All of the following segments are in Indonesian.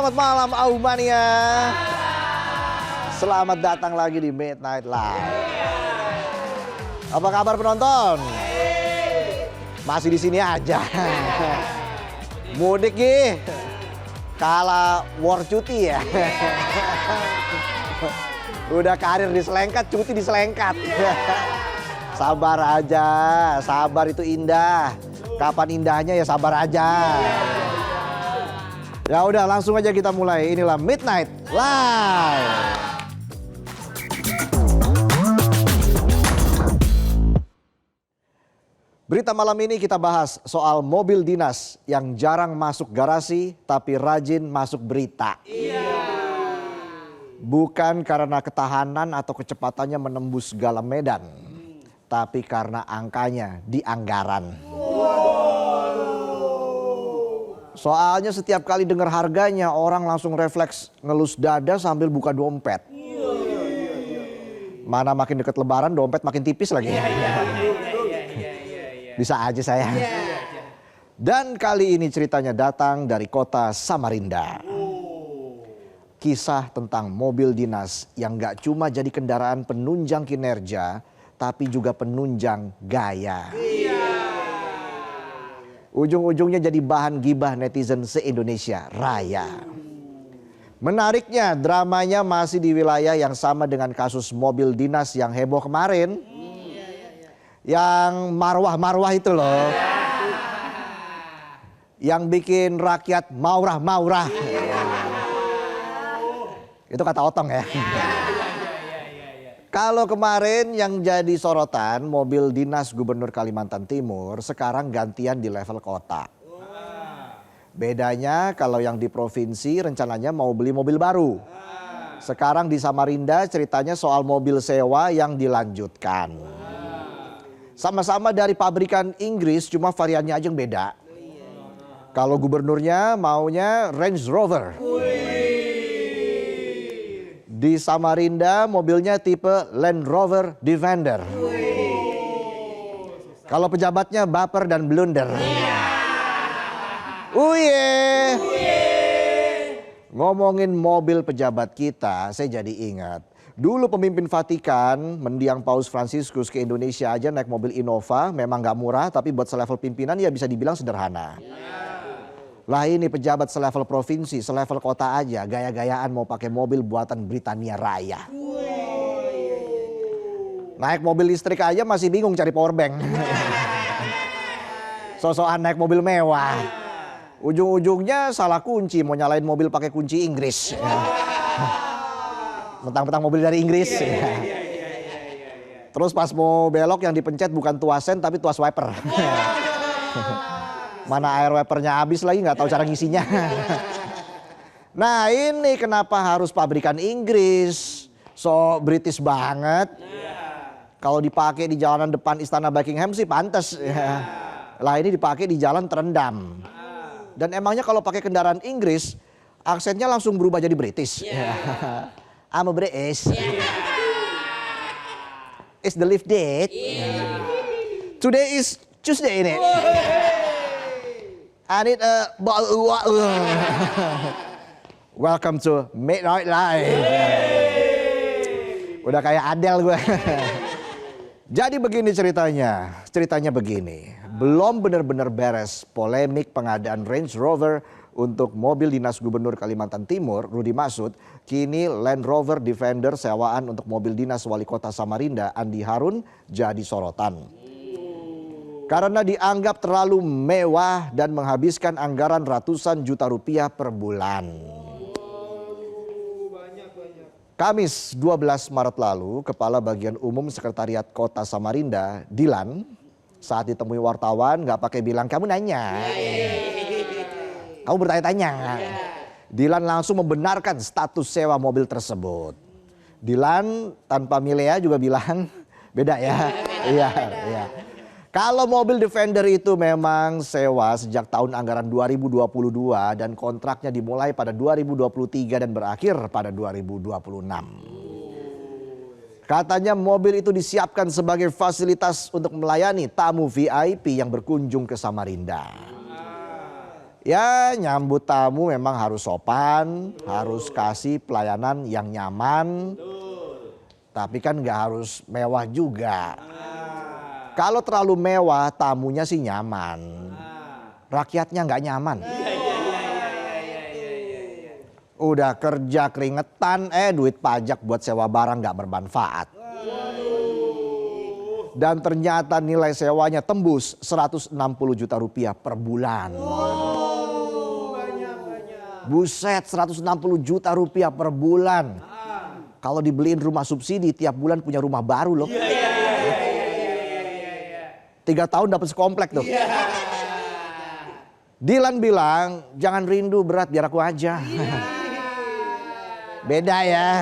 Selamat malam Aumania. Selamat datang lagi di Midnight Live. Apa kabar penonton? Masih di sini aja. Mudik nih. Kala war cuti ya. Udah karir diselengkat, cuti diselengkat. Sabar aja, sabar itu indah. Kapan indahnya ya sabar aja. Ya udah langsung aja kita mulai. Inilah Midnight Live. Berita malam ini kita bahas soal mobil dinas yang jarang masuk garasi tapi rajin masuk berita. Bukan karena ketahanan atau kecepatannya menembus segala medan, tapi karena angkanya di anggaran. Soalnya setiap kali dengar harganya orang langsung refleks ngelus dada sambil buka dompet. Mana makin dekat lebaran dompet makin tipis lagi. Bisa aja saya. Dan kali ini ceritanya datang dari kota Samarinda. Kisah tentang mobil dinas yang gak cuma jadi kendaraan penunjang kinerja, tapi juga penunjang gaya. Ujung-ujungnya jadi bahan gibah netizen se-Indonesia Raya. Menariknya dramanya masih di wilayah yang sama dengan kasus mobil dinas yang heboh kemarin. Yang marwah-marwah itu loh. Yang bikin rakyat maurah-maurah. Itu kata Otong ya. Kalau kemarin yang jadi sorotan mobil dinas Gubernur Kalimantan Timur sekarang gantian di level kota. Bedanya kalau yang di provinsi rencananya mau beli mobil baru. Sekarang di Samarinda ceritanya soal mobil sewa yang dilanjutkan. Sama-sama dari pabrikan Inggris cuma variannya aja yang beda. Kalau gubernurnya maunya Range Rover. Di Samarinda mobilnya tipe Land Rover Defender. Kalau pejabatnya baper dan blunder. Uye. Ngomongin mobil pejabat kita, saya jadi ingat. Dulu pemimpin Vatikan mendiang Paus Fransiskus ke Indonesia aja naik mobil Innova. Memang gak murah tapi buat selevel pimpinan ya bisa dibilang sederhana. Lah ini pejabat selevel provinsi, selevel kota aja gaya-gayaan mau pakai mobil buatan Britania Raya. Naik mobil listrik aja masih bingung cari powerbank. Sosokan naik mobil mewah. Ujung-ujungnya salah kunci, mau nyalain mobil pakai kunci Inggris. Mentang-mentang mobil dari Inggris. Terus pas mau belok yang dipencet bukan tuas sen tapi tuas wiper. Mana air wipernya habis lagi nggak tahu cara ngisinya. Nah ini kenapa harus pabrikan Inggris. So British banget. Kalau dipakai di jalanan depan Istana Buckingham sih pantas. Lah ini dipakai di jalan terendam. Dan emangnya kalau pakai kendaraan Inggris aksennya langsung berubah jadi British. I'm a British. Is the lift dead? Today is Tuesday ini. I need a welcome to Midnight Live. Udah kayak Adele gue. Jadi begini ceritanya. Ceritanya begini. Belum benar-benar beres polemik pengadaan Range Rover untuk mobil dinas Gubernur Kalimantan Timur, Rudi Masud. Kini Land Rover Defender sewaan untuk mobil dinas Wali Kota Samarinda, Andi Harun, jadi sorotan. Karena dianggap terlalu mewah dan menghabiskan anggaran ratusan juta rupiah per bulan. Kamis 12 Maret lalu, Kepala Bagian Umum Sekretariat Kota Samarinda, Dilan, saat ditemui wartawan nggak pakai bilang kamu nanya. Kamu bertanya-tanya. Dilan langsung membenarkan status sewa mobil tersebut. Dilan tanpa milea juga bilang beda ya. Iya. Kalau mobil Defender itu memang sewa sejak tahun anggaran 2022 dan kontraknya dimulai pada 2023 dan berakhir pada 2026. Katanya mobil itu disiapkan sebagai fasilitas untuk melayani tamu VIP yang berkunjung ke Samarinda. Ya nyambut tamu memang harus sopan, harus kasih pelayanan yang nyaman. Tapi kan nggak harus mewah juga. Kalau terlalu mewah tamunya sih nyaman. Rakyatnya nggak nyaman. Udah kerja keringetan, duit pajak buat sewa barang nggak bermanfaat. Dan ternyata nilai sewanya tembus 160 juta rupiah per bulan. Buset, 160 juta rupiah per bulan. Kalau dibeliin rumah subsidi tiap bulan punya rumah baru loh. 3 tahun dapat sekomplek tuh. Dilan bilang, jangan rindu berat biar aku aja. Beda ya.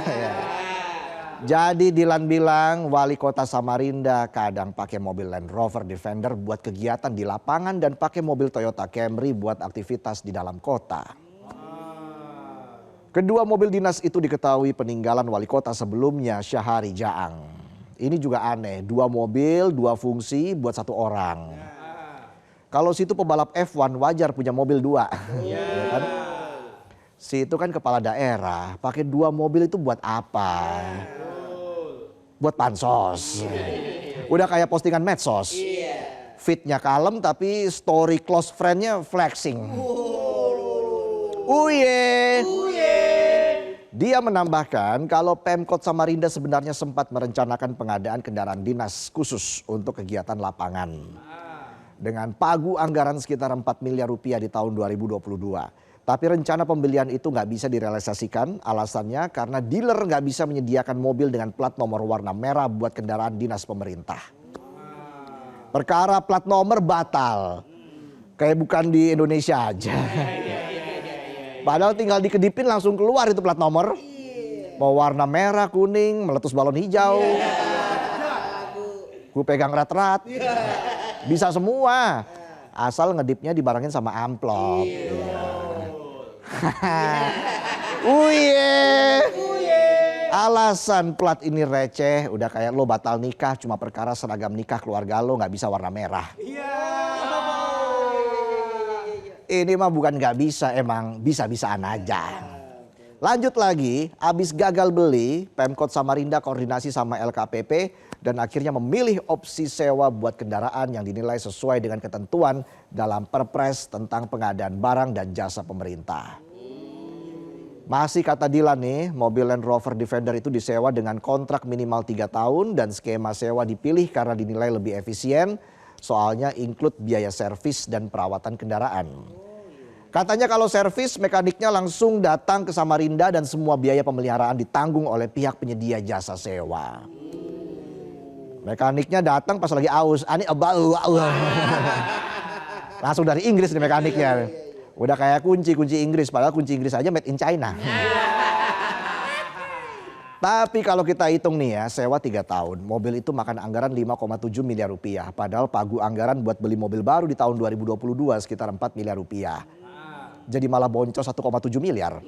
Jadi Dilan bilang wali kota Samarinda kadang pakai mobil Land Rover Defender buat kegiatan di lapangan dan pakai mobil Toyota Camry buat aktivitas di dalam kota. Kedua mobil dinas itu diketahui peninggalan wali kota sebelumnya, Syahari Jaang. Ini juga aneh, 2 mobil, 2 fungsi buat 1 orang. Kalau situ pebalap F1 wajar punya mobil 2. Ya kan? Situ kan kepala daerah, pakai 2 mobil itu buat apa? Buat pansos. Udah kayak postingan medsos. Fitnya kalem tapi story close friendnya flexing. Dia menambahkan kalau Pemkot Samarinda sebenarnya sempat merencanakan pengadaan kendaraan dinas khusus untuk kegiatan lapangan. Dengan pagu anggaran sekitar 4 miliar rupiah di tahun 2022. Tapi rencana pembelian itu nggak bisa direalisasikan, alasannya karena dealer nggak bisa menyediakan mobil dengan plat nomor warna merah buat kendaraan dinas pemerintah. Perkara plat nomor batal, kayak bukan di Indonesia aja. Padahal tinggal dikedipin langsung keluar itu plat nomor. Mau warna merah, kuning, meletus balon hijau. Gue pegang rat-rat. Bisa semua. Asal ngedipnya dibarengin sama amplop. Alasan plat ini receh, udah kayak lo batal nikah cuma perkara seragam nikah keluarga lo nggak bisa warna merah. Ini mah bukan nggak bisa, emang bisa-bisaan aja. Lanjut lagi, abis gagal beli, Pemkot Samarinda koordinasi sama LKPP dan akhirnya memilih opsi sewa buat kendaraan yang dinilai sesuai dengan ketentuan dalam Perpres tentang pengadaan barang dan jasa pemerintah. Masih kata Dilan nih, mobil Land Rover Defender itu disewa dengan kontrak minimal 3 tahun dan skema sewa dipilih karena dinilai lebih efisien, soalnya include biaya servis dan perawatan kendaraan. Katanya kalau servis mekaniknya langsung datang ke Samarinda dan semua biaya pemeliharaan ditanggung oleh pihak penyedia jasa sewa. Mekaniknya datang pas lagi aus, langsung dari Inggris nih mekaniknya. Udah kayak kunci Inggris, padahal kunci Inggris aja made in China. Tapi kalau kita hitung nih ya, sewa 3 tahun, mobil itu makan anggaran 5,7 miliar rupiah. Padahal pagu anggaran buat beli mobil baru di tahun 2022 sekitar 4 miliar rupiah. Jadi malah boncos 1,7 miliar.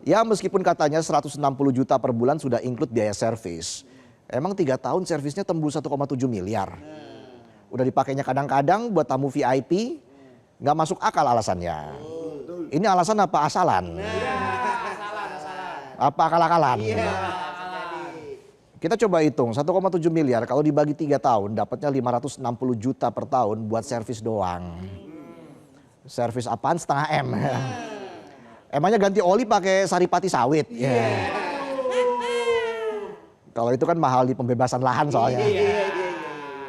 Ya meskipun katanya 160 juta per bulan sudah include biaya servis. Emang 3 tahun servisnya tembus 1,7 miliar. Udah dipakainya kadang-kadang buat tamu VIP, nggak masuk akal alasannya. Ini alasan apa asalan? Apa akal-akalan? Kita coba hitung 1,7 miliar kalau dibagi 3 tahun dapatnya 560 juta per tahun buat servis doang. Servis apaan setengah M. Emangnya ganti oli pakai saripati sawit. Kalau itu kan mahal di pembebasan lahan soalnya.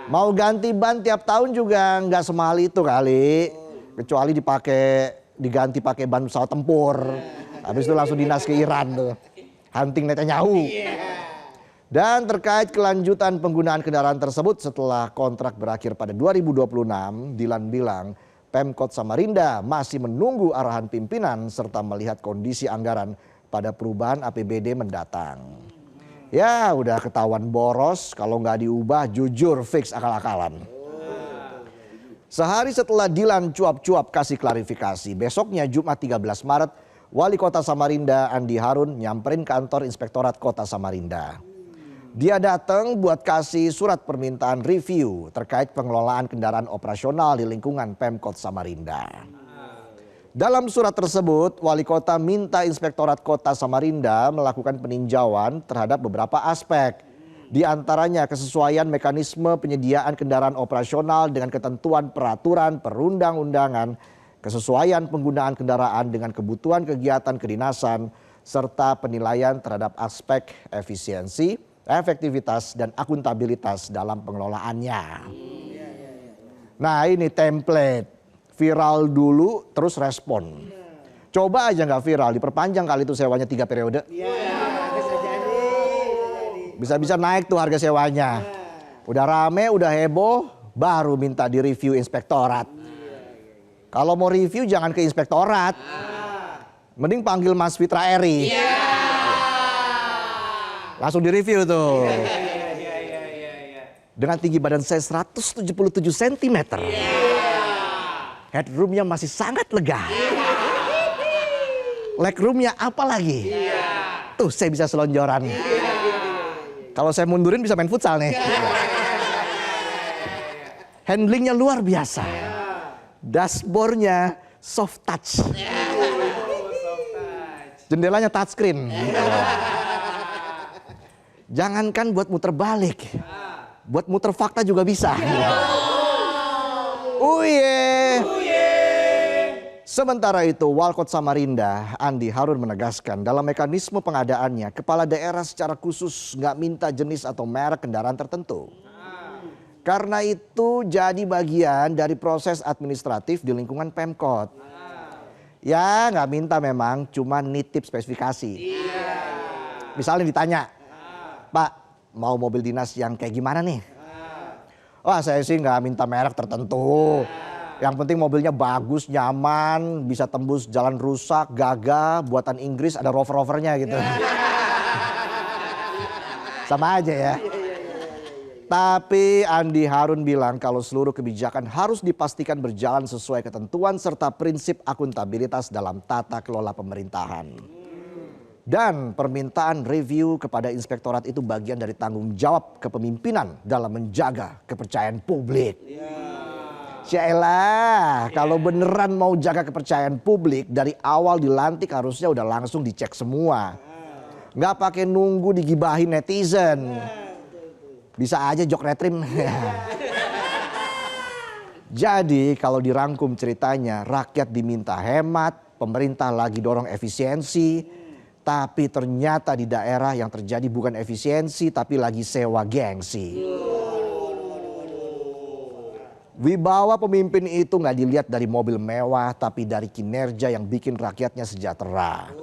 Mau ganti ban tiap tahun juga nggak semahal itu kali. Kecuali diganti pakai ban pesawat tempur. Habis itu langsung dinas ke Iran tuh. Hunting Netanyahu. Dan terkait kelanjutan penggunaan kendaraan tersebut setelah kontrak berakhir pada 2026, Dilan bilang Pemkot Samarinda masih menunggu arahan pimpinan serta melihat kondisi anggaran pada perubahan APBD mendatang. Ya udah ketahuan boros, kalau nggak diubah jujur fix akal-akalan. Sehari setelah Dilan cuap-cuap kasih klarifikasi, besoknya Jumat 13 Maret, Wali Kota Samarinda Andi Harun nyamperin kantor Inspektorat Kota Samarinda. Dia datang buat kasih surat permintaan review terkait pengelolaan kendaraan operasional di lingkungan Pemkot Samarinda. Dalam surat tersebut, Wali Kota minta Inspektorat Kota Samarinda melakukan peninjauan terhadap beberapa aspek. Di antaranya kesesuaian mekanisme penyediaan kendaraan operasional dengan ketentuan peraturan perundang-undangan, kesesuaian penggunaan kendaraan dengan kebutuhan kegiatan kedinasan, serta penilaian terhadap aspek efisiensi, efektivitas, dan akuntabilitas dalam pengelolaannya. Nah ini template, viral dulu terus respon. Coba aja nggak viral, diperpanjang kali itu sewanya 3 periode. Bisa-bisa naik tuh harga sewanya. Udah rame, udah heboh, baru minta direview inspektorat. Kalau mau review jangan ke inspektorat. Mending panggil Mas Fitra Eri. Langsung direview tuh. Dengan tinggi badan saya 177 cm. Headroomnya masih sangat lega. Legroomnya apalagi. Tuh saya bisa selonjoran. Kalau saya mundurin bisa main futsal nih. Handlingnya luar biasa. Dashboardnya soft touch. Jendelanya touchscreen. Jangankan buat muter balik. Buat muter fakta juga bisa. Sementara itu, Walkot Samarinda, Andi Harun menegaskan dalam mekanisme pengadaannya, kepala daerah secara khusus nggak minta jenis atau merek kendaraan tertentu. Karena itu jadi bagian dari proses administratif di lingkungan Pemkot. Ya nggak minta memang, cuma nitip spesifikasi. Misalnya ditanya, Pak mau mobil dinas yang kayak gimana nih? Wah saya sih nggak minta merek tertentu. Yang penting mobilnya bagus, nyaman, bisa tembus jalan rusak, gagah, buatan Inggris, ada rover-rovernya gitu. Sama aja ya. Tapi Andi Harun bilang kalau seluruh kebijakan harus dipastikan berjalan sesuai ketentuan serta prinsip akuntabilitas dalam tata kelola pemerintahan. Dan permintaan review kepada inspektorat itu bagian dari tanggung jawab kepemimpinan dalam menjaga kepercayaan publik. Yaelah, kalau beneran mau jaga kepercayaan publik dari awal dilantik harusnya udah langsung dicek semua. Nggak pakai nunggu digibahin netizen. Bisa aja jok retrim. Jadi kalau dirangkum ceritanya, rakyat diminta hemat, pemerintah lagi dorong efisiensi. Tapi ternyata di daerah yang terjadi bukan efisiensi tapi lagi sewa gengsi. Wibawa pemimpin itu nggak dilihat dari mobil mewah tapi dari kinerja yang bikin rakyatnya sejahtera.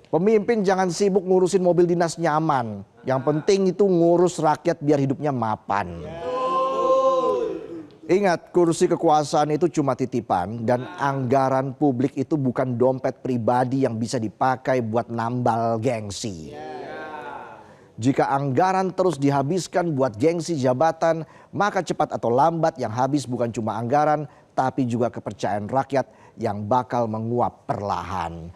Pemimpin jangan sibuk ngurusin mobil dinas nyaman. Yang penting itu ngurus rakyat biar hidupnya mapan. Ingat, kursi kekuasaan itu cuma titipan dan anggaran publik itu bukan dompet pribadi yang bisa dipakai buat nambal gengsi. Jika anggaran terus dihabiskan buat gengsi jabatan, maka cepat atau lambat yang habis bukan cuma anggaran, tapi juga kepercayaan rakyat yang bakal menguap perlahan.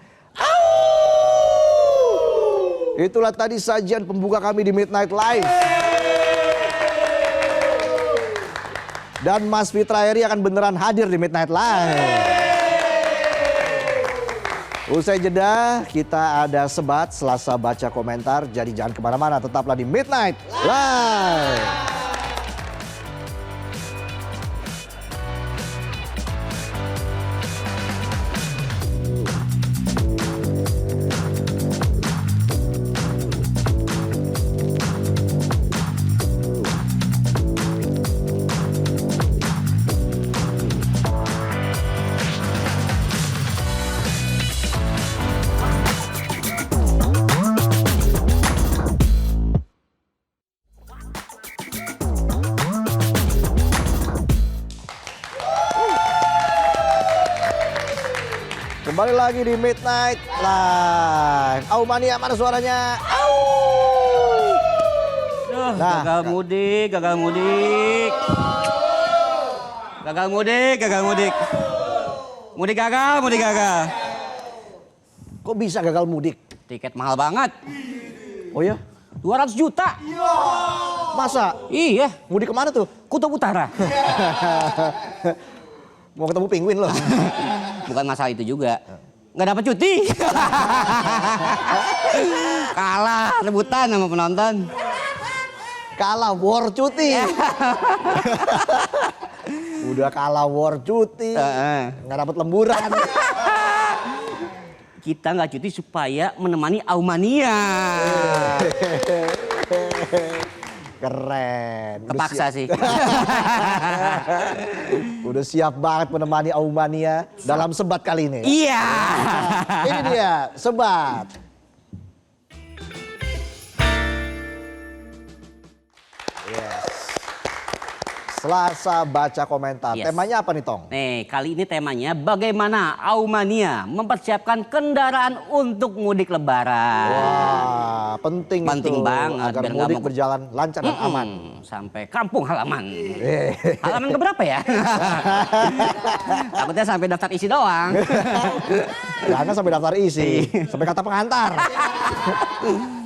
Itulah tadi sajian pembuka kami di Midnight Live. Dan Mas Fitra Eri akan beneran hadir di Midnight Live. Usai jeda kita ada sebat Selasa baca komentar. Jadi jangan kemana-mana, tetaplah di Midnight Live. Kembali lagi di Midnight Live. Au mania, mana suaranya? Au. Nah, gagal mudik. Gagal mudik. Mudik gagal. Kok bisa gagal mudik? Tiket mahal banget. Oh ya? 200 juta. Masa? Iya. Mudik kemana tuh? Kutub Utara. Mau ketemu penguin loh. Bukan masalah itu juga. Nggak dapat cuti. Kalah rebutan sama penonton. Kalah war cuti. Udah kalah war cuti. Nggak dapat lemburan. Kita nggak cuti supaya menemani Aumania. Keren. Kepaksa sih. Udah siap banget menemani Aumania dalam sebat kali ini. Iya. Ini dia sebat. Yes. Selasa baca komentar. Yes. Temanya apa nih Tong? Nih, kali ini temanya bagaimana Aumania mempersiapkan kendaraan untuk mudik lebaran. Wah, penting Penting itu banget, agar biar nggak mudik mau- berjalan lancar dan aman. Sampai kampung halaman. Eh. Halaman keberapa ya? Takutnya sampai daftar isi doang. Jangan sampai daftar isi, sampai kata pengantar.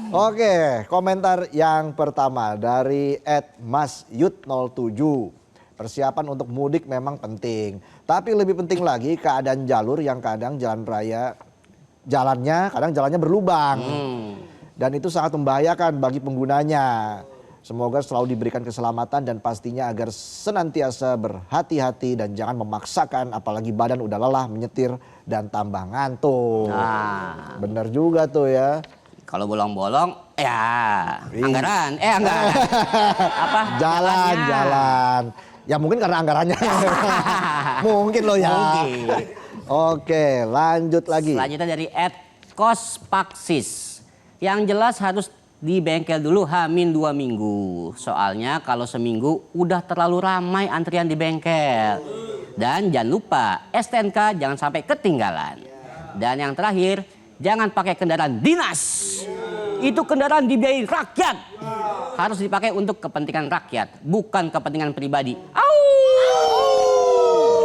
Oke, komentar yang pertama dari @masyut07. Persiapan untuk mudik memang penting, tapi lebih penting lagi keadaan jalur yang kadang jalannya berlubang. Dan itu sangat membahayakan bagi penggunanya. Semoga selalu diberikan keselamatan dan pastinya agar senantiasa berhati-hati dan jangan memaksakan apalagi badan udah lelah menyetir dan tambah ngantuk. Nah, Bener juga tuh ya. kalau bolong-bolong, ya anggaran. Apa? Jalan. Ya mungkin karena anggarannya. Mungkin loh ya. Mungkin. Oke, lanjut lagi. Selanjutnya dari @kospaksis. Yang jelas harus di bengkel dulu H-2 minggu. Soalnya kalau seminggu udah terlalu ramai antrian di bengkel. Dan jangan lupa STNK jangan sampai ketinggalan. Dan yang terakhir, jangan pakai kendaraan dinas. Itu kendaraan dibiayai rakyat. Harus dipakai untuk kepentingan rakyat, bukan kepentingan pribadi. Au!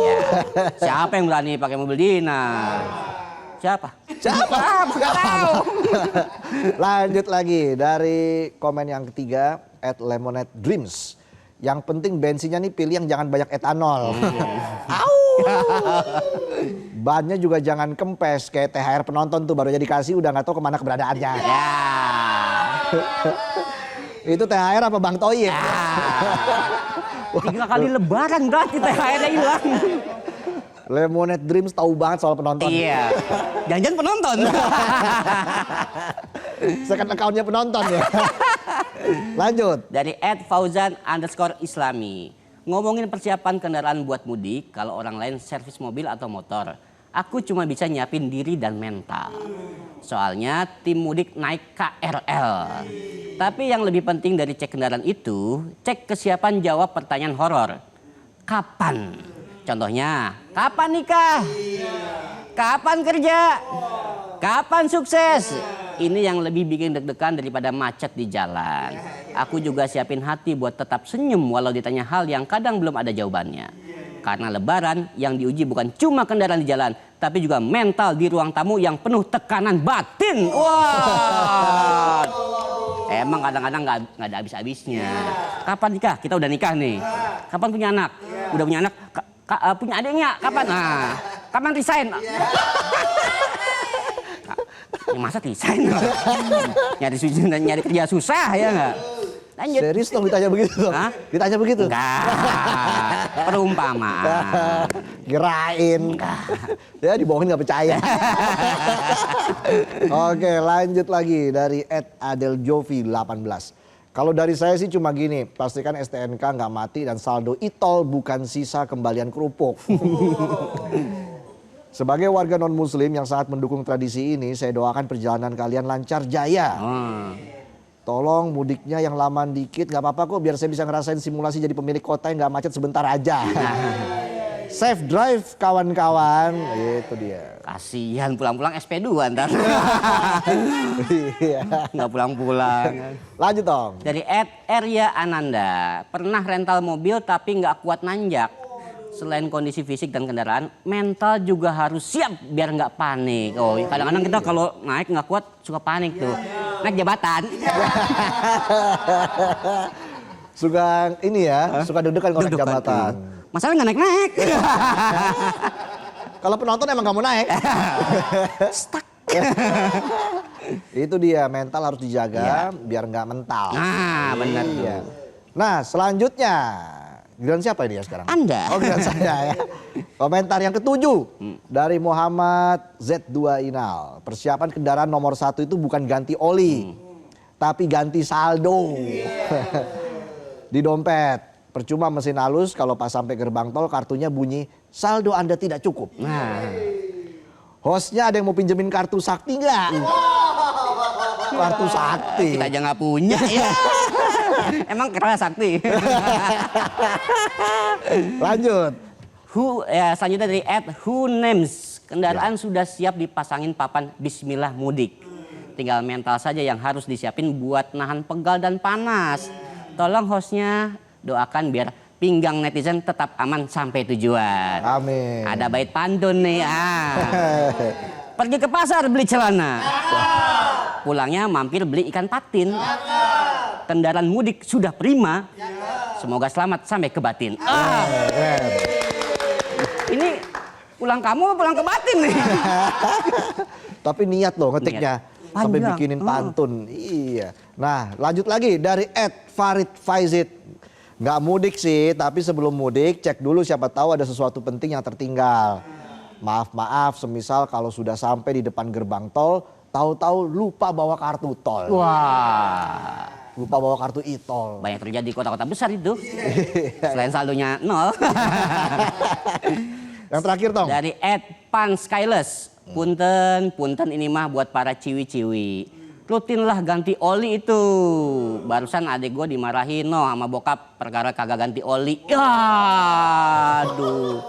Ya, siapa yang berani pakai mobil dinas? Siapa? Nggak tahu. Lanjut lagi dari komen yang ketiga @lemonade_dreams. Yang penting bensinnya nih pilih yang jangan banyak etanol. Au! Bannya juga jangan kempes kayak THR penonton tuh baru aja dikasih udah nggak tahu kemana keberadaannya. Ya. Itu THR apa Bang Toyib? Ya. 3 kali lebaran berarti THR-nya hilang. Lemonade Dreams tahu banget soal penonton. Iya. Jangan-jangan penonton. Second account-nya penonton ya. Lanjut. Dari @fauzan_islami. Ngomongin persiapan kendaraan buat mudik, kalau orang lain servis mobil atau motor, aku cuma bisa nyiapin diri dan mental. Soalnya tim mudik naik KRL. Tapi yang lebih penting dari cek kendaraan itu, cek kesiapan jawab pertanyaan horor. Kapan? Contohnya, kapan nikah? Kapan kerja? Kapan sukses? Ini yang lebih bikin deg-degan daripada macet di jalan. Aku juga siapin hati buat tetap senyum walau ditanya hal yang kadang belum ada jawabannya. Karena lebaran yang diuji bukan cuma kendaraan di jalan, tapi juga mental di ruang tamu yang penuh tekanan batin. Wah, emang kadang-kadang nggak ada habis-habisnya. Kapan nikah? Kita udah nikah nih. Kapan punya anak? Udah punya anak? Punya adiknya? Kapan? Nah, kapan resign? Ya masa resign? nyari kerja susah ya nggak? Lanjut. Serius dong ditanya begitu dong? Hah? Ditanya begitu? Enggak. Perumpamaan. Kirain. Ya dibohongin gak percaya. Oke lanjut lagi dari @adeljovi18. Kalau dari saya sih cuma gini, pastikan STNK nggak mati dan saldo e-tol bukan sisa kembalian kerupuk. Sebagai warga non-muslim yang sangat mendukung tradisi ini, saya doakan perjalanan kalian lancar jaya. Tolong mudiknya yang lama dikit, nggak apa-apa kok biar saya bisa ngerasain simulasi jadi pemilik kota yang nggak macet sebentar aja. Safe drive kawan-kawan, itu dia. Kasihan pulang-pulang SP2 ntar. Iya. Nggak pulang-pulang. Lanjut dong. Dari @Erya Ananda. Pernah rental mobil tapi nggak kuat nanjak. Selain kondisi fisik dan kendaraan, mental juga harus siap biar nggak panik. Oh, kadang-kadang kita kalau naik nggak kuat suka panik tuh. Naik jabatan. Suka ini ya, suka deg-degan kalau naik Deg-degan. jabatan. Masalah nggak naik-naik. Kalau penonton emang gak mau naik. Stuck. Itu dia, mental harus dijaga biar nggak mental. Nah, benar tuh. Iya. Nah, selanjutnya giliran siapa ini ya sekarang? Anda. Oh, giliran saya ya. Komentar yang ketujuh dari Muhammad Z2 Inal. Persiapan kendaraan nomor 1 itu bukan ganti oli, tapi ganti saldo. Di dompet. Percuma mesin halus kalau pas sampai gerbang tol kartunya bunyi saldo Anda tidak cukup. Nah, Hostnya ada yang mau pinjemin kartu sakti nggak? Kartu sakti. kita aja nggak punya ya. Emang keras sakti. Lanjut. Selanjutnya dari @whonames. Kendaraan sudah siap dipasangin papan Bismillah mudik. Tinggal mental saja yang harus disiapin buat nahan pegal dan panas. Tolong hostnya doakan biar pinggang netizen tetap aman sampai tujuan. Amin. Ada bait pantun nih. Pergi ke pasar beli celana. Pulangnya mampir beli ikan patin. Kendaraan mudik sudah prima. Semoga selamat sampai ke batin. Ini pulang kamu apa pulang ke batin nih? Tapi niat loh ngetiknya. Niat. Sampai Panjang. bikinin pantun. Iya. Nah, lanjut lagi dari @Farid Faizid. Nggak mudik sih, tapi sebelum mudik cek dulu siapa tahu ada sesuatu penting yang tertinggal. Maaf, semisal kalau sudah sampai di depan gerbang tol, tahu-tahu lupa bawa kartu tol. Wah, Lupa bawa kartu e-tol. banyak terjadi di kota-kota besar itu. Selain saldonya 0. Yang terakhir Tong. Dari @panskyless. Punten ini mah buat para ciwi-ciwi. Rutinlah ganti oli itu. Barusan adik gue dimarahin sama bokap perkara kagak ganti oli. Ya, aduh.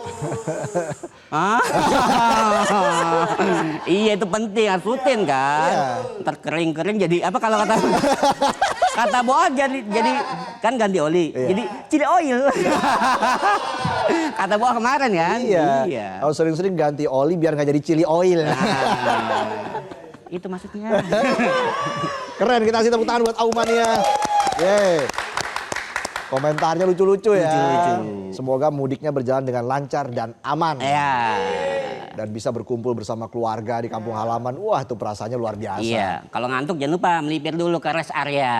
Iya itu penting, harus rutin kan. Ntar kering-kering jadi apa kalau kata Boa jadi kan ganti oli. Jadi chili oil. Kata Boa kemarin kan. Iya. Kalau sering-sering ganti oli biar nggak jadi chili oil. Itu maksudnya. Keren, kita kasih tepuk tangan buat Aumania. Yeay. Komentarnya lucu-lucu ya. Lucu-lucu. Semoga mudiknya berjalan dengan lancar dan aman. Ya. Dan bisa berkumpul bersama keluarga di kampung halaman. Wah, itu perasaannya luar biasa. Iya, kalau ngantuk jangan lupa melipir dulu ke rest area.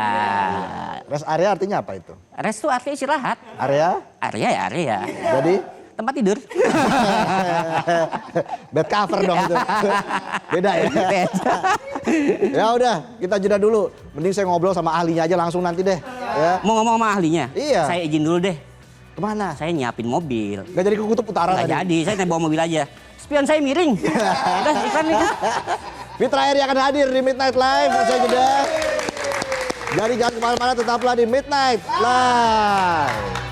Rest area artinya apa itu? Rest itu artinya istirahat. Area? Area ya area. Jadi? Tempat tidur. Bed cover dong itu. Beda ya? Beda. Ya udah, kita jeda dulu. Mending saya ngobrol sama ahlinya aja langsung nanti deh. Ya. Mau ngomong sama ahlinya? Iya. Saya izin dulu deh. Kemana? Saya nyiapin mobil. Gak jadi ke Kutub Utara Nggak tadi? jadi, saya bawa mobil aja. Spion saya miring. Udah iklan nih. Fitra Eri akan hadir di Midnight Live. Saya jeda. Jadi jangan kemana-mana, tetaplah di Midnight Live.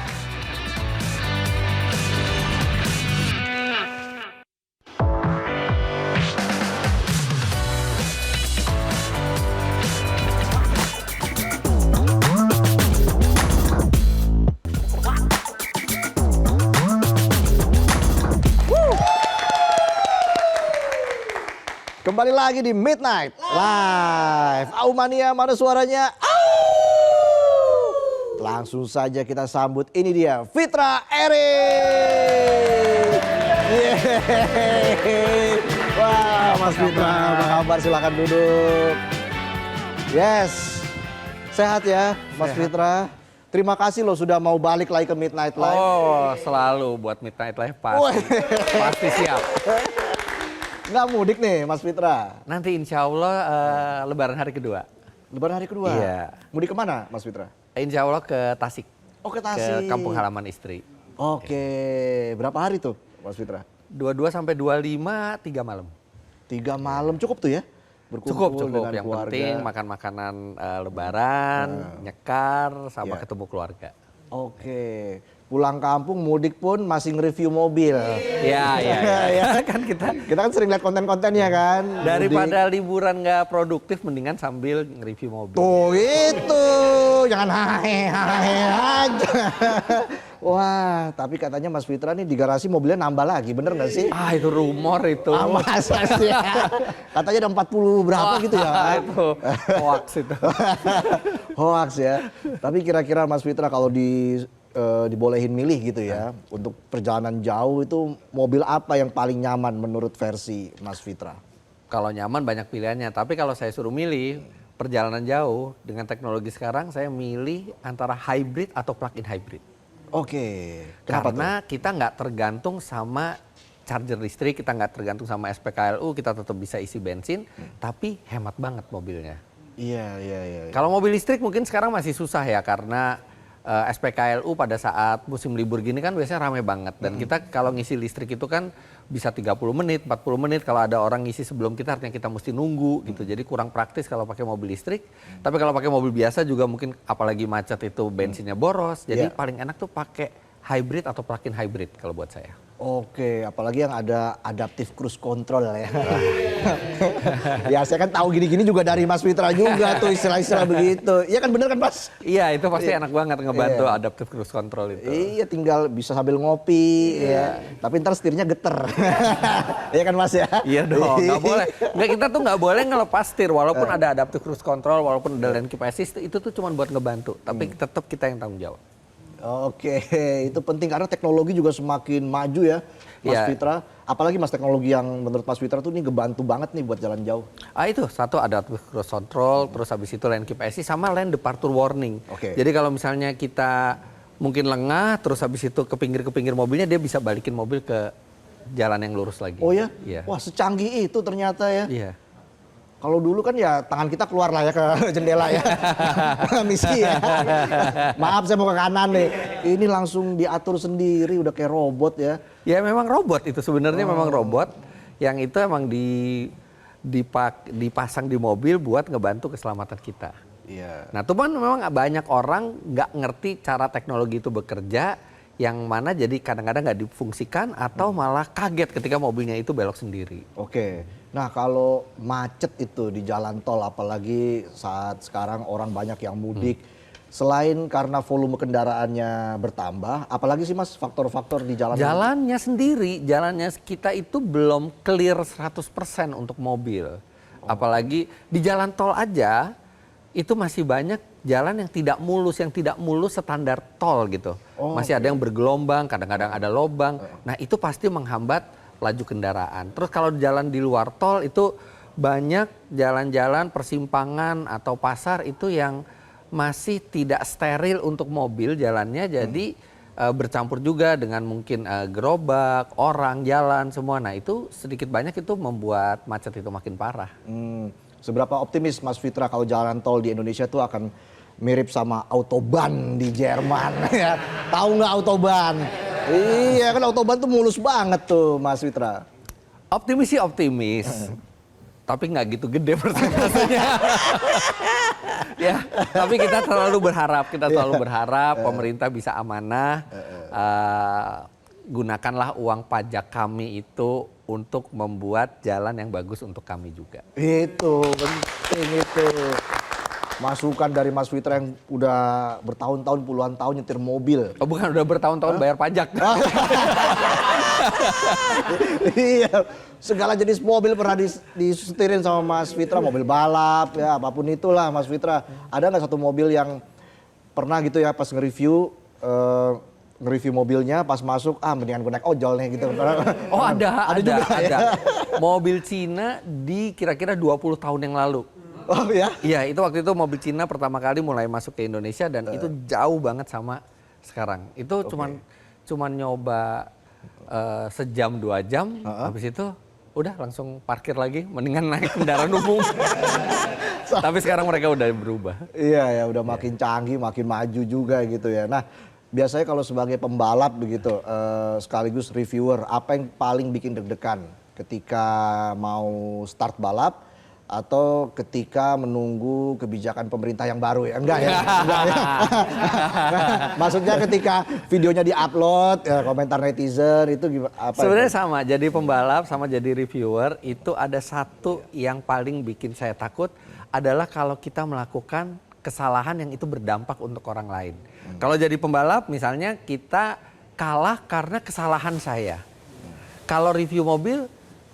Kembali lagi di Midnight Live. Aumania, mana suaranya? Langsung saja kita sambut, ini dia Fitra Eri. Wah, Mas Fitra, apa kabar? Silakan duduk. Yes, sehat ya Mas Fitra. Terima kasih loh sudah mau balik lagi ke Midnight Live. Oh, selalu buat Midnight Live pasti siap. Nggak mudik nih Mas Fitra? Nanti insya Allah Lebaran hari kedua. Lebaran hari kedua? Iya. Mudik kemana Mas Fitra? Insya Allah ke Tasik. Oh, ke Tasik. Ke kampung halaman istri. Oke, berapa hari tuh Mas Fitra? 22 sampai 25, 3 malam. 3 malam cukup tuh ya? Cukup. dengan Yang keluarga. penting makan makanan Lebaran, nyekar, sama Iya. ketemu keluarga. Oke, pulang kampung mudik pun masih nge-review mobil. Iya. Ya. Kan kita Kita kan sering lihat konten-kontennya kan. daripada liburan nggak produktif, mendingan sambil nge-review mobil. Tuh itu, jangan hahe aja. Wah, tapi katanya Mas Fitra nih di garasi mobilnya nambah lagi, bener nggak sih? Ah, itu rumor itu. Masa sih? Katanya ada 40 berapa gitu ya? Itu hoax itu. Hoax ya. Tapi kira-kira Mas Fitra kalau di dibolehin milih gitu ya, untuk perjalanan jauh itu mobil apa yang paling nyaman menurut versi Mas Fitra? Kalau nyaman banyak pilihannya, tapi kalau saya suruh milih perjalanan jauh dengan teknologi sekarang, saya milih antara hybrid atau plug-in hybrid. Oke, kenapa Karena kita nggak tergantung sama charger listrik, kita nggak tergantung sama SPKLU, kita tetap bisa isi bensin, tapi hemat banget mobilnya. Iya, iya, iya. Kalau mobil listrik mungkin sekarang masih susah ya, karena SPKLU pada saat musim libur gini kan biasanya rame banget. Dan kita kalau ngisi listrik itu kan bisa 30 menit, 40 menit. Kalau ada orang ngisi sebelum kita artinya kita mesti nunggu gitu. Jadi kurang praktis kalau pakai mobil listrik. Tapi kalau pakai mobil biasa juga mungkin apalagi macet itu bensinnya boros. Jadi paling enak tuh pakai hybrid atau plug-in hybrid kalau buat saya. Oke, apalagi yang ada adaptive cruise control ya. Ya saya kan tahu gini-gini juga dari Mas Fitra juga tuh istilah-istilah begitu. Iya kan bener kan Mas? Iya itu pasti enak banget ngebantu adaptive cruise control itu. Iya tinggal bisa sambil ngopi ya. Tapi ntar setirnya geter. Iya kan Mas ya? Iya dong, nggak boleh. Nggak, kita tuh nggak boleh ngelepas setir walaupun ada adaptive cruise control, walaupun ada lane keep assist, itu tuh cuma buat ngebantu. Tapi tetap kita yang tanggung jawab. Oke, itu penting karena teknologi juga semakin maju ya, Mas Iya. Fitra. Apalagi Mas teknologi yang menurut Mas Fitra tuh ini ngebantu banget nih buat jalan jauh. Itu satu adaptive cruise control, terus habis itu lane keep assist sama lane departure warning. Oke. Jadi kalau misalnya kita mungkin lengah, terus habis itu ke pinggir mobilnya, dia bisa balikin mobil ke jalan yang lurus lagi. Oh ya? Iya. Wah secanggih itu ternyata ya. Iya. Kalau dulu kan ya tangan kita keluar lah ya ke jendela ya. Misi ya. Maaf saya mau ke kanan nih. Ini langsung diatur sendiri udah kayak robot ya. Ya memang robot itu sebenarnya memang robot yang itu emang dipasang di mobil buat ngebantu keselamatan kita. Iya. Nah, cuman memang banyak orang nggak ngerti cara teknologi itu bekerja, yang mana jadi kadang-kadang nggak difungsikan atau malah kaget ketika mobilnya itu belok sendiri. Oke. Nah kalau macet itu di jalan tol apalagi saat sekarang orang banyak yang mudik. Selain karena volume kendaraannya bertambah, apalagi sih Mas faktor-faktor di jalan? Jalannya sendiri, jalannya kita itu belum clear 100% untuk mobil. Apalagi di jalan tol aja itu masih banyak jalan yang tidak mulus standar tol gitu. Masih ada yang bergelombang, kadang-kadang ada lobang. Nah itu pasti menghambat laju kendaraan. Terus kalau jalan di luar tol itu banyak jalan-jalan persimpangan atau pasar itu yang masih tidak steril untuk mobil jalannya, jadi bercampur juga dengan mungkin gerobak, orang, jalan semua. Nah itu sedikit banyak itu membuat macet itu makin parah. Seberapa optimis Mas Fitra kalau jalan tol di Indonesia tuh akan mirip sama Autobahn di Jerman ya? Tahu nggak Autobahn? Iya kan Autobahn tuh mulus banget tuh Mas Fitra. Optimis sih optimis. Tapi nggak gitu gede persentasenya. Ya, tapi kita selalu berharap pemerintah bisa amanah. Gunakanlah uang pajak kami itu untuk membuat jalan yang bagus untuk kami juga. Itu penting itu. Masukan dari Mas Fitra yang udah bertahun-tahun puluhan tahun nyetir mobil. Oh bukan, udah bertahun-tahun bayar pajak. Iya, segala jenis mobil pernah disetirin sama Mas Fitra, mobil balap ya apapun itulah Mas Fitra. Ada nggak satu mobil yang pernah gitu ya pas nge-review mobilnya pas masuk mendingan gue naik ojol nih gitu. Oh ada juga, ada. ya? Mobil Cina di kira-kira 20 tahun yang lalu. Oh ya? Iya, itu waktu itu mobil Cina pertama kali mulai masuk ke Indonesia dan itu jauh banget sama sekarang. Itu cuman nyoba sejam 2 jam, habis itu udah langsung parkir lagi, mendingan naik kendaraan umum. Tapi sekarang mereka udah berubah. Iya ya, udah makin canggih, makin maju juga gitu ya. Nah, biasanya kalau sebagai pembalap begitu, sekaligus reviewer, apa yang paling bikin deg-degan ketika mau start balap? Atau ketika menunggu kebijakan pemerintah yang baru ya? Enggak ya? Enggak ya? Maksudnya ketika videonya di-upload, ya, komentar netizen itu gimana? Sebenarnya sama, jadi pembalap sama jadi reviewer itu ada satu yang paling bikin saya takut adalah kalau kita melakukan kesalahan yang itu berdampak untuk orang lain. Kalau jadi pembalap misalnya kita kalah karena kesalahan saya. Kalau review mobil,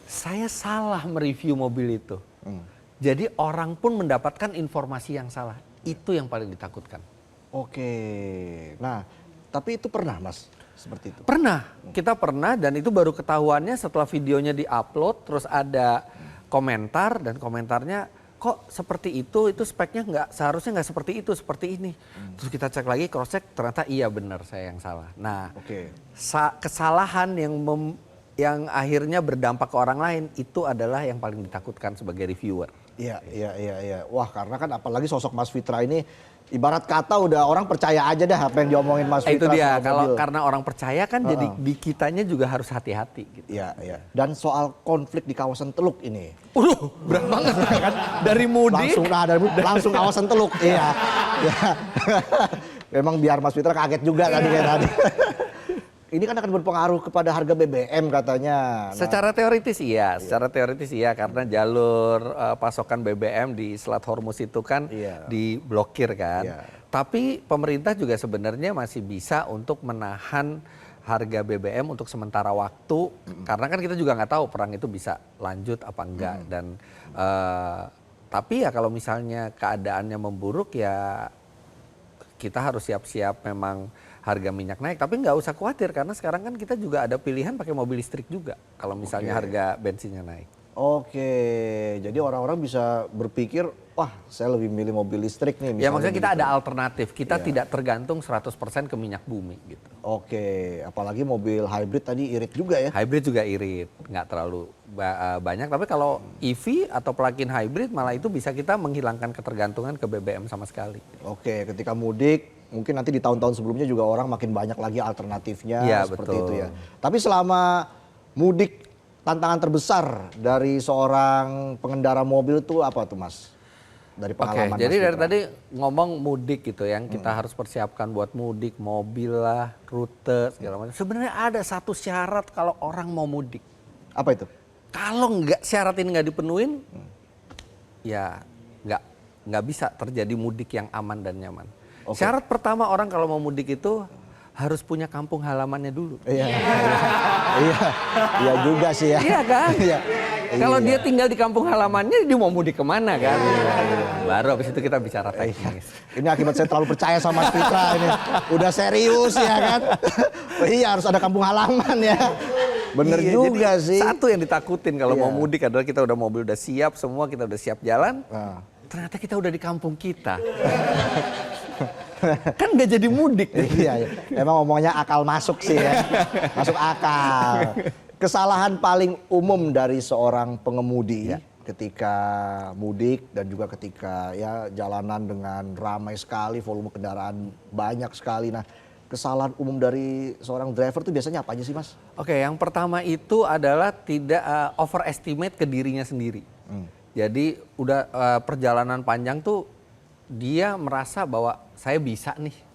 saya salah mereview mobil itu. Jadi orang pun mendapatkan informasi yang salah. Itu yang paling ditakutkan. Oke. Nah, Tapi itu pernah Mas, seperti itu? Pernah, kita pernah dan itu baru ketahuannya setelah videonya di-upload terus ada komentar dan komentarnya kok seperti itu speknya seharusnya nggak seperti itu, seperti ini. Terus kita cek lagi, cross check ternyata iya benar saya yang salah. Nah, kesalahan yang akhirnya berdampak ke orang lain itu adalah yang paling ditakutkan sebagai reviewer. Iya. Wah, karena kan apalagi sosok Mas Fitra ini ibarat kata udah orang percaya aja dah apa yang diomongin Mas Fitra. Itu dia, kalau karena orang percaya kan jadi di kitanya juga harus hati-hati gitu. Iya. Dan soal konflik di kawasan Teluk ini. Berat banget kan dari mudik. Langsung kawasan Teluk. Iya. Memang biar Mas Fitra kaget juga tadi kayak tadi. Ini kan akan berpengaruh kepada harga BBM katanya. Secara teoritis iya, karena jalur pasokan BBM di Selat Hormuz itu kan diblokir kan. Iya. Tapi pemerintah juga sebenarnya masih bisa untuk menahan harga BBM untuk sementara waktu, karena kan kita juga nggak tahu perang itu bisa lanjut apa enggak. Dan tapi ya kalau misalnya keadaannya memburuk ya kita harus siap-siap memang harga minyak naik, tapi nggak usah khawatir karena sekarang kan kita juga ada pilihan pakai mobil listrik juga kalau misalnya harga bensinnya naik. Oke, jadi orang-orang bisa berpikir, wah saya lebih milih mobil listrik nih. Ya maksudnya kita ada alternatif, kita tidak tergantung 100% ke minyak bumi gitu. Oke, apalagi mobil hybrid tadi irit juga ya? Hybrid juga irit, nggak terlalu banyak, tapi kalau EV atau plug-in hybrid malah itu bisa kita menghilangkan ketergantungan ke BBM sama sekali. Oke, ketika mudik mungkin nanti di tahun-tahun sebelumnya juga orang makin banyak lagi alternatifnya seperti betul. itu ya. Tapi selama mudik tantangan terbesar dari seorang pengendara mobil itu apa tuh Mas? Dari pengalaman Mas jadi dari Fitra. tadi ngomong mudik gitu yang kita harus persiapkan buat mudik, mobil lah, rute segala macam. Sebenarnya ada satu syarat kalau orang mau mudik. Apa itu? Kalau syarat ini nggak dipenuhin, ya nggak bisa terjadi mudik yang aman dan nyaman. Syarat pertama orang kalau mau mudik itu harus punya kampung halamannya dulu. Iya juga sih ya. Iya kan? Iya. Kalau dia tinggal di kampung halamannya, dia mau mudik kemana kan? Baru habis itu kita bicara teknis. Ini akibat saya terlalu percaya sama Mas Fitra ini. Udah serius ya kan? Iya harus ada kampung halaman ya. Bener juga sih. Satu yang ditakutin kalau mau mudik adalah kita udah mobil udah siap semua, kita udah siap jalan. Ternyata kita udah di kampung kita. Kan nggak jadi mudik. Iya. Emang ngomongnya akal masuk sih ya. Masuk akal. Kesalahan paling umum dari seorang pengemudi ketika mudik dan juga ketika ya jalanan dengan ramai sekali, volume kendaraan banyak sekali. Nah, kesalahan umum dari seorang driver itu biasanya apa aja sih Mas? Oke, yang pertama itu adalah tidak overestimate ke dirinya sendiri. Jadi udah perjalanan panjang tuh dia merasa bahwa saya bisa nih.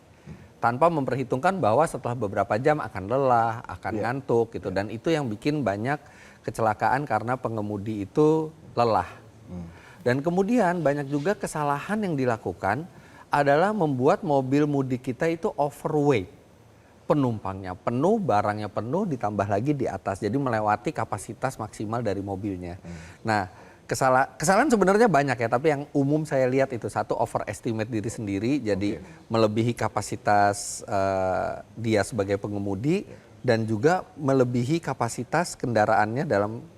Tanpa memperhitungkan bahwa setelah beberapa jam akan lelah, akan ngantuk gitu. Dan itu yang bikin banyak kecelakaan karena pengemudi itu lelah. Dan kemudian banyak juga kesalahan yang dilakukan adalah membuat mobil mudik kita itu overweight. Penumpangnya penuh, barangnya penuh, ditambah lagi di atas. Jadi melewati kapasitas maksimal dari mobilnya. Nah, kesalahan sebenarnya banyak ya, tapi yang umum saya lihat itu satu overestimate diri sendiri, jadi melebihi kapasitas dia sebagai pengemudi dan juga melebihi kapasitas kendaraannya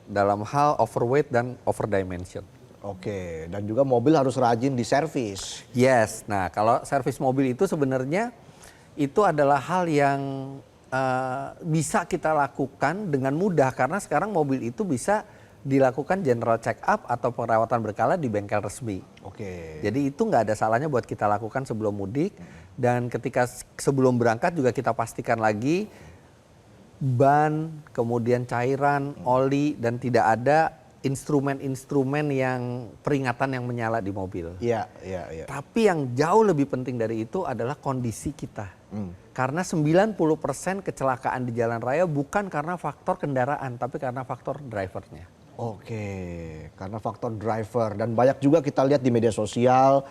dalam hal overweight dan overdimension. Oke, dan juga mobil harus rajin diservis. Yes, nah kalau servis mobil itu sebenarnya itu adalah hal yang bisa kita lakukan dengan mudah karena sekarang mobil itu bisa dilakukan general check up atau perawatan berkala di bengkel resmi. Oke. Jadi itu nggak ada salahnya buat kita lakukan sebelum mudik dan ketika sebelum berangkat juga kita pastikan lagi ban, kemudian cairan, oli dan tidak ada instrumen-instrumen yang peringatan yang menyala di mobil. Iya. Tapi yang jauh lebih penting dari itu adalah kondisi kita. Karena 90% kecelakaan di jalan raya bukan karena faktor kendaraan tapi karena faktor drivernya. Oke, karena faktor driver dan banyak juga kita lihat di media sosial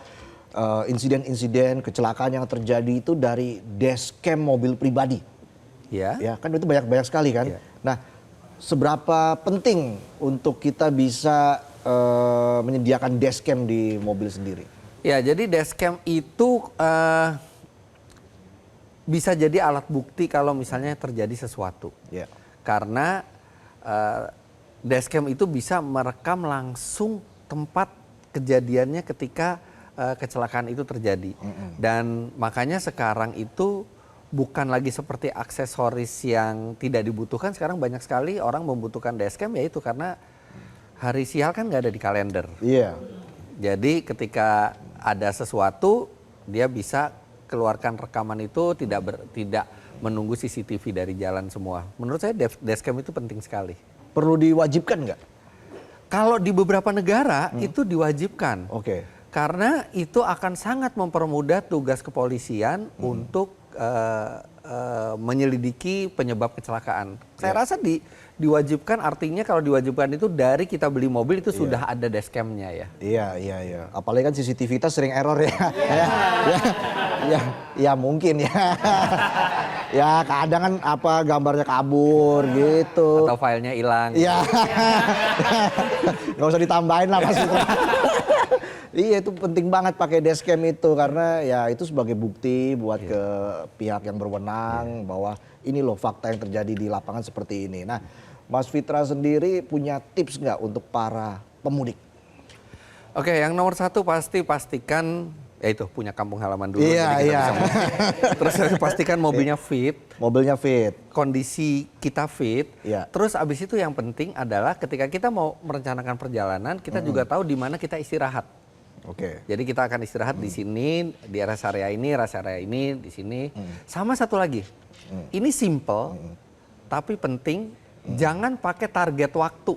insiden-insiden kecelakaan yang terjadi itu dari dashcam mobil pribadi. Ya. Ya, kan itu banyak sekali kan. Ya. Nah, seberapa penting untuk kita bisa menyediakan dashcam di mobil sendiri? Ya, jadi dashcam itu bisa jadi alat bukti kalau misalnya terjadi sesuatu. Ya. Karena dashcam itu bisa merekam langsung tempat kejadiannya ketika kecelakaan itu terjadi. Dan makanya sekarang itu bukan lagi seperti aksesoris yang tidak dibutuhkan. Sekarang banyak sekali orang membutuhkan dashcam, yaitu karena hari sial kan nggak ada di kalender. Iya. Jadi ketika ada sesuatu, dia bisa keluarkan rekaman itu tidak menunggu CCTV dari jalan semua. Menurut saya dashcam itu penting sekali. Perlu diwajibkan nggak? Kalau di beberapa negara itu diwajibkan. Oke. Karena itu akan sangat mempermudah tugas kepolisian untuk menyelidiki penyebab kecelakaan. Saya rasa diwajibkan, artinya kalau diwajibkan itu dari kita beli mobil itu sudah ada dashcamnya ya. Iya. Apalagi kan CCTV kita sering error ya. Ya mungkin ya. Ya kadang kan gambarnya kabur gitu. Atau filenya hilang. Iya. Nggak usah ditambahin lah Mas Fitra. Iya itu penting banget pakai dashcam itu karena ya itu sebagai bukti buat ke pihak yang berwenang bahwa ini loh fakta yang terjadi di lapangan seperti ini. Nah, Mas Fitra sendiri punya tips nggak untuk para pemudik? Oke, yang nomor satu pastikan ya itu punya kampung halaman dulu. Iya. Terus pastikan mobilnya fit. Mobilnya fit. Kondisi kita fit. Iya. Terus abis itu yang penting adalah ketika kita mau merencanakan perjalanan, kita juga tahu di mana kita istirahat. Oke. Jadi kita akan istirahat di sini, di rest area ini, di sini. Sama satu lagi, ini simple, tapi penting, jangan pakai target waktu.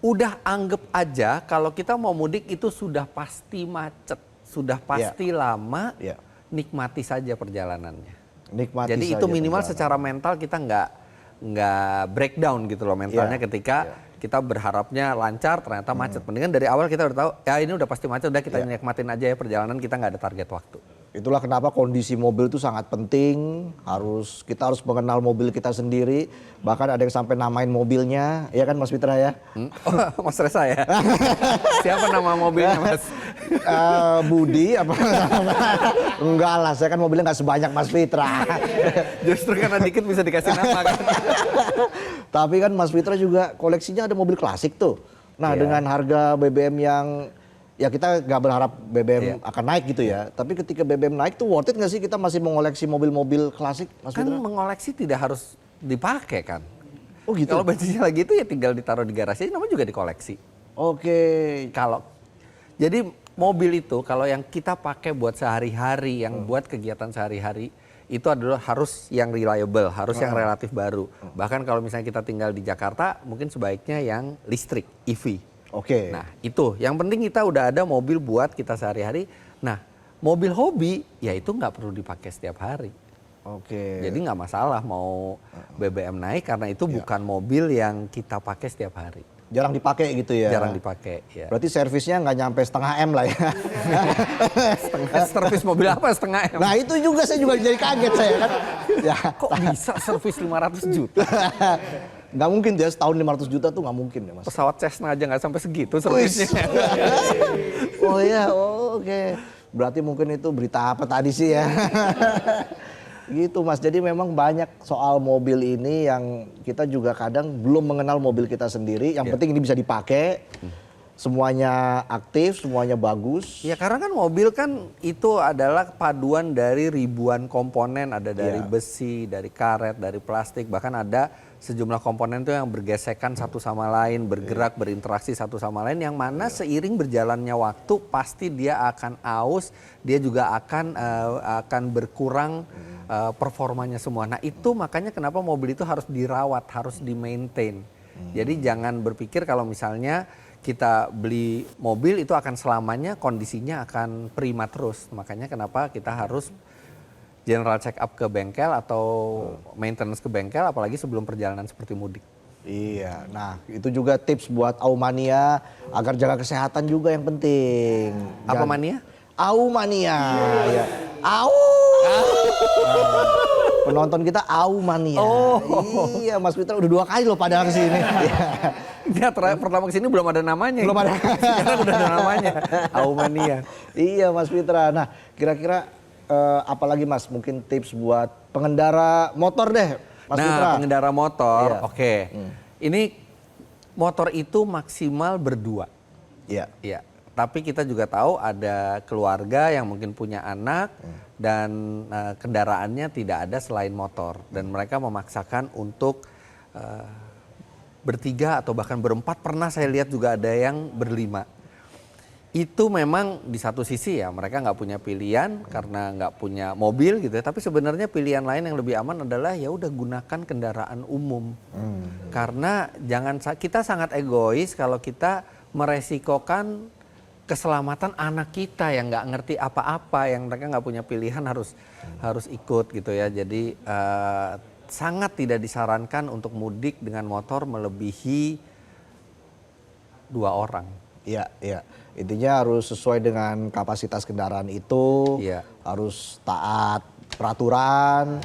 Udah anggap aja kalau kita mau mudik itu sudah pasti macet, sudah pasti lama, nikmati saja perjalanannya. Nikmati jadi saja itu minimal perjalanan. secara mental kita nggak breakdown gitu loh mentalnya ketika kita berharapnya lancar ternyata macet. Mendingan dari awal kita udah tahu ya ini udah pasti macet, udah kita nikmatin aja ya perjalanan, kita nggak ada target waktu. Itulah kenapa kondisi mobil itu sangat penting. Kita harus mengenal mobil kita sendiri. Bahkan ada yang sampai namain mobilnya, ya kan Mas Fitra ya? Oh, Mas Resa ya? Siapa nama mobilnya Mas? Budi apa? Enggak lah, saya kan mobilnya nggak sebanyak Mas Fitra. Justru karena dikit bisa dikasih nama kan? Tapi kan Mas Fitra juga koleksinya ada mobil klasik tuh. Nah dengan harga BBM yang ya kita nggak berharap BBM akan naik gitu ya. Tapi ketika BBM naik tuh worth it nggak sih kita masih mengoleksi mobil-mobil klasik Mas Kan Fitra? mengoleksi tidak harus dipakai kan? Oh gitu? Kalau bensinnya lagi itu ya tinggal ditaruh di garasi, namanya juga dikoleksi. Oke. Jadi mobil itu kalau yang kita pakai buat sehari-hari, yang buat kegiatan sehari-hari, itu adalah harus yang reliable, harus yang relatif baru. Bahkan kalau misalnya kita tinggal di Jakarta, mungkin sebaiknya yang listrik, EV. Oke. Nah itu, yang penting kita udah ada mobil buat kita sehari-hari. Nah mobil hobi, ya itu nggak perlu dipakai setiap hari. Oke. Jadi nggak masalah mau BBM naik karena itu bukan mobil yang kita pakai setiap hari. Jarang dipakai gitu ya? Jarang dipakai, ya. Berarti servisnya nggak nyampe setengah M lah ya? Servis mobil apa setengah M? Nah itu juga saya juga jadi kaget saya kan. Ya. Kok bisa servis 500 juta? Nggak mungkin ya, setahun 500 juta tuh nggak mungkin ya Mas. Pesawat Cessna aja nggak sampai segitu servisnya. Oh iya, oke. Berarti mungkin itu berita apa tadi sih ya? Gitu Mas, jadi memang banyak soal mobil ini yang kita juga kadang belum mengenal mobil kita sendiri. Yang penting ini bisa dipakai, semuanya aktif, semuanya bagus. Ya karena kan mobil kan itu adalah paduan dari ribuan komponen. Ada dari besi, dari karet, dari plastik, bahkan ada sejumlah komponen itu yang bergesekan satu sama lain, bergerak, berinteraksi satu sama lain, yang mana seiring berjalannya waktu pasti dia akan aus, dia juga akan berkurang performanya semua. Nah itu makanya kenapa mobil itu harus dirawat, harus di-maintain. Jadi jangan berpikir kalau misalnya kita beli mobil itu akan selamanya kondisinya akan prima terus. Makanya kenapa kita harus general check up ke bengkel atau maintenance ke bengkel, apalagi sebelum perjalanan seperti mudik. Iya, nah itu juga tips buat Aumania agar jaga kesehatan juga yang penting. Apa mania? Aumania, ya. Au. Penonton kita Aumania. Oh. Iya, Mas Fitra udah 2 kali loh padahal kesini. Dia pertama kesini belum ada namanya. Belum ada. Sekarang udah ada namanya. Aumania. Iya Mas Fitra. Nah kira-kira apalagi Mas, mungkin tips buat pengendara motor deh, Mas Fitra. Pengendara motor, Iya. oke. Ini motor itu maksimal berdua. Iya. Iya. Tapi kita juga tahu ada keluarga yang mungkin punya anak dan kendaraannya tidak ada selain motor dan mereka memaksakan untuk bertiga atau bahkan berempat. Pernah saya lihat juga ada yang berlima. Itu memang di satu sisi ya mereka nggak punya pilihan karena nggak punya mobil gitu ya. Tapi sebenarnya pilihan lain yang lebih aman adalah ya udah gunakan kendaraan umum. Karena kita sangat egois kalau kita meresikokan keselamatan anak kita yang nggak ngerti apa-apa, yang mereka nggak punya pilihan harus ikut gitu ya. Jadi sangat tidak disarankan untuk mudik dengan motor melebihi 2 orang. Iya, iya. Intinya harus sesuai dengan kapasitas kendaraan itu, Iya. harus taat peraturan,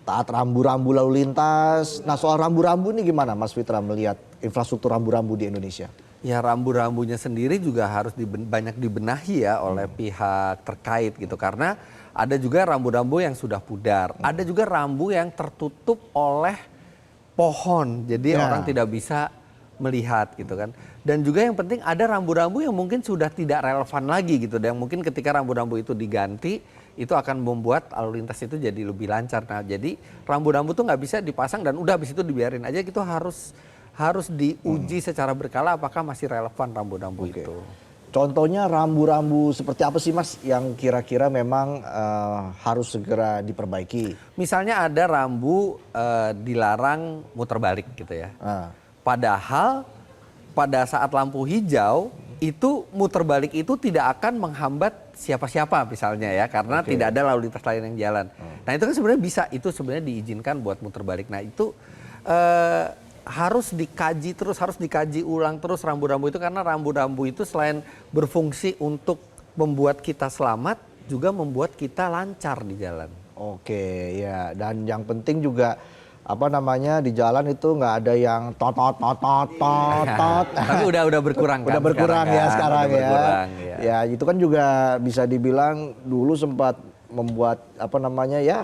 taat rambu-rambu lalu lintas. Nah soal rambu-rambu ini gimana Mas Fitra melihat infrastruktur rambu-rambu di Indonesia? Ya rambu-rambunya sendiri juga harus banyak dibenahi ya oleh pihak terkait gitu. Karena ada juga rambu-rambu yang sudah pudar, ada juga rambu yang tertutup oleh pohon, jadi orang tidak bisa melihat gitu kan. Dan juga yang penting ada rambu-rambu yang mungkin sudah tidak relevan lagi gitu. Dan mungkin ketika rambu-rambu itu diganti itu akan membuat lalu lintas itu jadi lebih lancar. Nah jadi rambu-rambu tuh nggak bisa dipasang dan udah habis itu dibiarin aja gitu, harus diuji secara berkala apakah masih relevan rambu-rambu itu. Contohnya rambu-rambu seperti apa sih Mas yang kira-kira memang harus segera diperbaiki? Misalnya ada rambu dilarang muter balik gitu ya. Padahal pada saat lampu hijau itu muter balik itu tidak akan menghambat siapa-siapa misalnya ya, karena tidak ada lalu lintas lain yang jalan. Nah itu kan sebenarnya bisa, itu sebenarnya diizinkan buat muter balik. Nah itu harus dikaji terus, harus dikaji ulang terus rambu-rambu itu, karena rambu-rambu itu selain berfungsi untuk membuat kita selamat, juga membuat kita lancar di jalan. Oke, ya. Dan yang penting juga di jalan itu nggak ada yang tot. Tapi udah berkurang kan. Udah berkurang ya sekarang ya. Berkurang, ya. Ya itu kan juga bisa dibilang dulu sempat membuat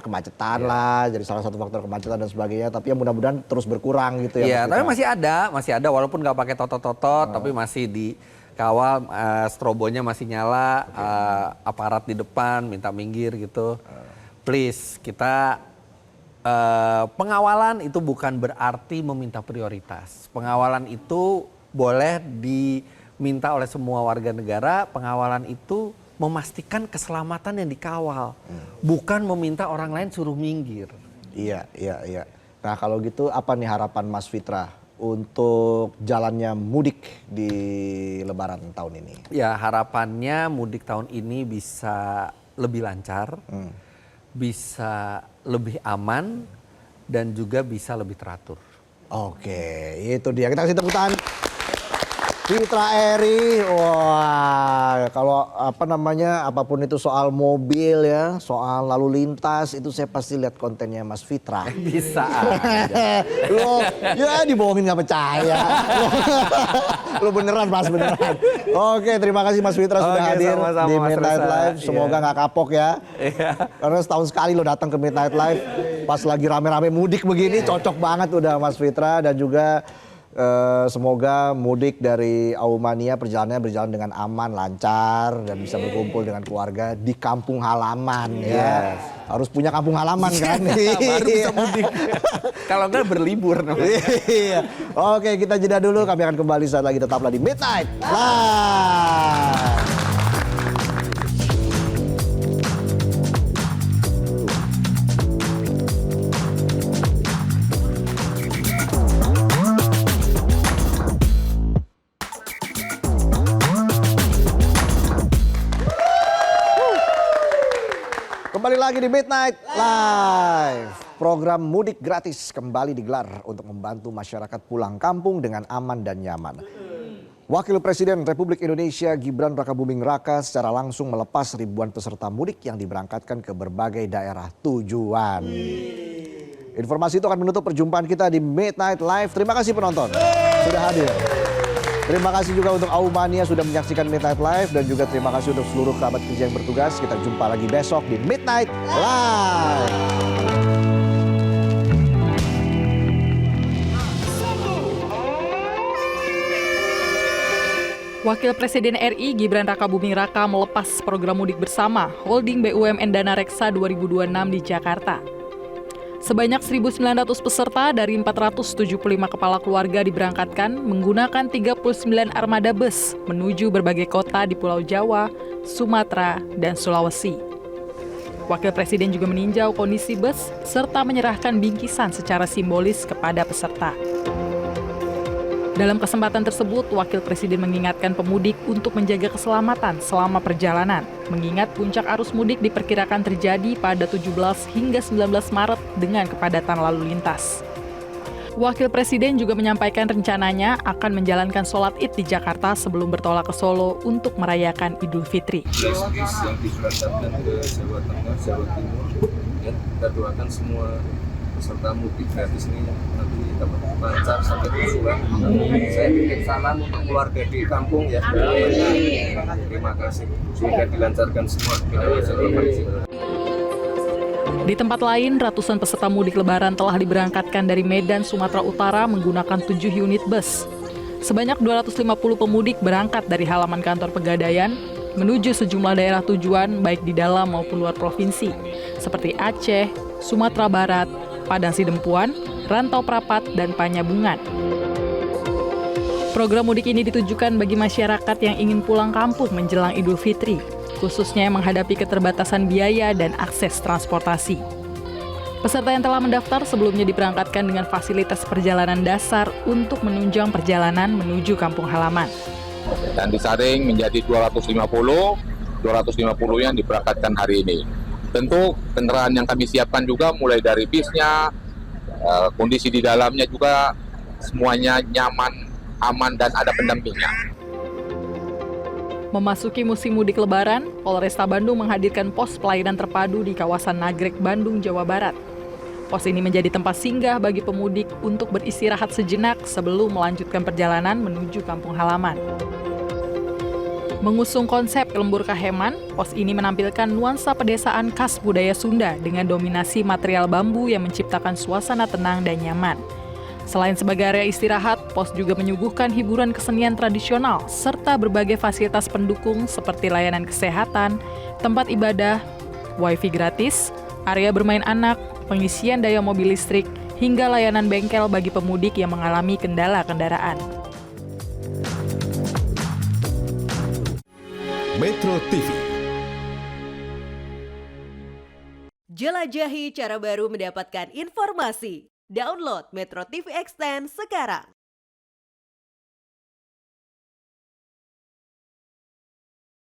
kemacetan lah, jadi salah satu faktor kemacetan dan sebagainya. Tapi ya mudah-mudahan terus berkurang gitu ya. Iya, tapi masih ada walaupun nggak pakai totot, tapi masih dikawal, strobonya masih nyala, aparat di depan minta minggir gitu. Please, kita pengawalan itu bukan berarti meminta prioritas. Pengawalan itu boleh diminta oleh semua warga negara. Pengawalan itu memastikan keselamatan yang dikawal, bukan meminta orang lain suruh minggir. Iya. Nah kalau gitu apa nih harapan Mas Fitra untuk jalannya mudik di Lebaran tahun ini? Ya harapannya mudik tahun ini bisa lebih lancar, bisa lebih aman, dan juga bisa lebih teratur. Oke, itu dia. Kita kasih tepuk tangan. Fitra Eri, wah kalau apapun itu soal mobil ya, soal lalu lintas itu saya pasti lihat kontennya Mas Fitra. Bisa. Lo ya dibohongin nggak percaya. Lo beneran Mas, beneran. Oke, terima kasih Mas Fitra sudah hadir sama-sama, di Mas Midnight Reza. Live. Semoga nggak kapok ya. Karena setahun sekali lo datang ke Midnight Live. Pas lagi rame-rame mudik begini cocok banget udah Mas Fitra. Dan juga semoga mudik dari Aumania perjalanannya berjalan dengan aman, lancar, dan bisa berkumpul dengan keluarga di kampung halaman ya. Harus punya kampung halaman kan. Baru bisa mudik. Kalau enggak berlibur namanya. Iya. Oke, kita jeda dulu. Kami akan kembali saat lagi, tetaplah di Midnight Live. Kembali lagi di Midnight Live. Program mudik gratis kembali digelar untuk membantu masyarakat pulang kampung dengan aman dan nyaman. Wakil Presiden Republik Indonesia Gibran Rakabuming Raka secara langsung melepas ribuan peserta mudik yang diberangkatkan ke berbagai daerah tujuan. Informasi itu akan menutup perjumpaan kita di Midnight Live. Terima kasih penonton sudah hadir. Terima kasih juga untuk Aumania sudah menyaksikan Midnight Live dan juga terima kasih untuk seluruh kerabat kerja yang bertugas. Kita jumpa lagi besok di Midnight Live. Wakil Presiden RI Gibran Rakabuming Raka melepas program mudik bersama Holding BUMN Dana Reksa 2026 di Jakarta. Sebanyak 1.900 peserta dari 475 kepala keluarga diberangkatkan menggunakan 39 armada bus menuju berbagai kota di Pulau Jawa, Sumatera, dan Sulawesi. Wakil Presiden juga meninjau kondisi bus serta menyerahkan bingkisan secara simbolis kepada peserta. Dalam kesempatan tersebut, Wakil Presiden mengingatkan pemudik untuk menjaga keselamatan selama perjalanan, mengingat puncak arus mudik diperkirakan terjadi pada 17 hingga 19 Maret dengan kepadatan lalu lintas. Wakil Presiden juga menyampaikan rencananya akan menjalankan sholat Id di Jakarta sebelum bertolak ke Solo untuk merayakan Idul Fitri. Bis yang diberangkatkan ke Jawa Tengah, Jawa Timur, ya, kita doakan semua peserta mudik gratis ini nanti dapat lancar sampai tujuan. Saya titip salam untuk keluarga di kampung ya. Terima kasih. Semoga dilancarkan semua. Di tempat lain, ratusan peserta mudik lebaran telah diberangkatkan dari Medan, Sumatera Utara menggunakan 7 unit bus. Sebanyak 250 pemudik berangkat dari halaman kantor Pegadaian menuju sejumlah daerah tujuan baik di dalam maupun luar provinsi, seperti Aceh, Sumatera Barat, Padang Sidempuan, Rantau Prapat, dan Panyabungan. Program mudik ini ditujukan bagi masyarakat yang ingin pulang kampung menjelang Idul Fitri, khususnya yang menghadapi keterbatasan biaya dan akses transportasi. Peserta yang telah mendaftar sebelumnya diberangkatkan dengan fasilitas perjalanan dasar untuk menunjang perjalanan menuju kampung halaman. Dan disaring menjadi 250 yang diberangkatkan hari ini. Tentu kendaraan yang kami siapkan juga mulai dari bisnya, kondisi di dalamnya juga semuanya nyaman, aman, dan ada pendampingnya. Memasuki musim mudik lebaran, Polresta Bandung menghadirkan pos pelayanan terpadu di kawasan Nagrek, Bandung, Jawa Barat. Pos ini menjadi tempat singgah bagi pemudik untuk beristirahat sejenak sebelum melanjutkan perjalanan menuju kampung halaman. Mengusung konsep lembur kaheman, pos ini menampilkan nuansa pedesaan khas budaya Sunda dengan dominasi material bambu yang menciptakan suasana tenang dan nyaman. Selain sebagai area istirahat, pos juga menyuguhkan hiburan kesenian tradisional serta berbagai fasilitas pendukung seperti layanan kesehatan, tempat ibadah, wifi gratis, area bermain anak, pengisian daya mobil listrik, hingga layanan bengkel bagi pemudik yang mengalami kendala kendaraan. Metro TV. Jelajahi cara baru mendapatkan informasi. Download Metro TV Extend sekarang.